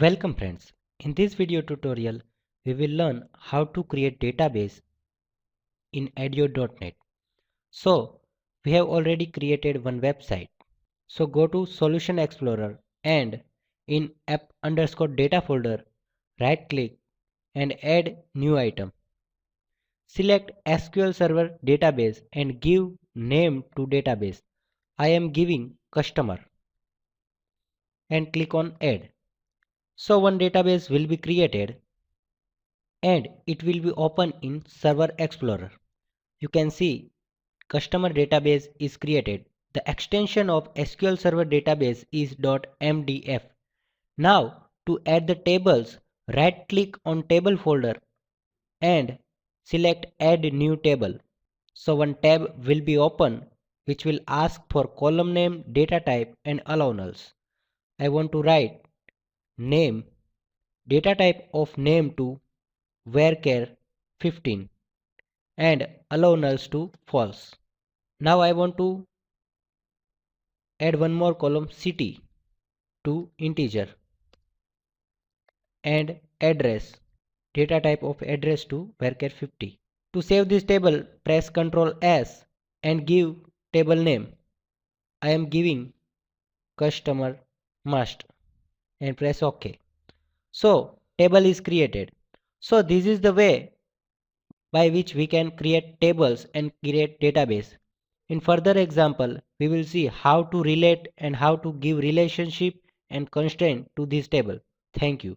Welcome friends. In this video tutorial, we will learn how to create database in Adeo.NET. So, we have already created one website. So go to Solution Explorer and in app underscore data folder, right click and add new item. Select SQL Server database and give name to database. I am giving customer and click on add. So one database will be created and it will be open in Server Explorer. You can see customer database is created. The extension of SQL Server database is .mdf. Now to add the tables, right click on table folder and select add new table. So one tab will be open which will ask for column name, data type and allow nulls. I want to write name, data type of name to varchar 15 and allow nulls to false. Now I want to add one more column city to integer and address, data type of address to varchar 50. To save this table, press Ctrl S and give table name. I am giving customer must and press OK. So table is created. So this is the way by which we can create tables and create database. In further example, we will see how to relate and how to give relationship and constraint to this table. Thank you.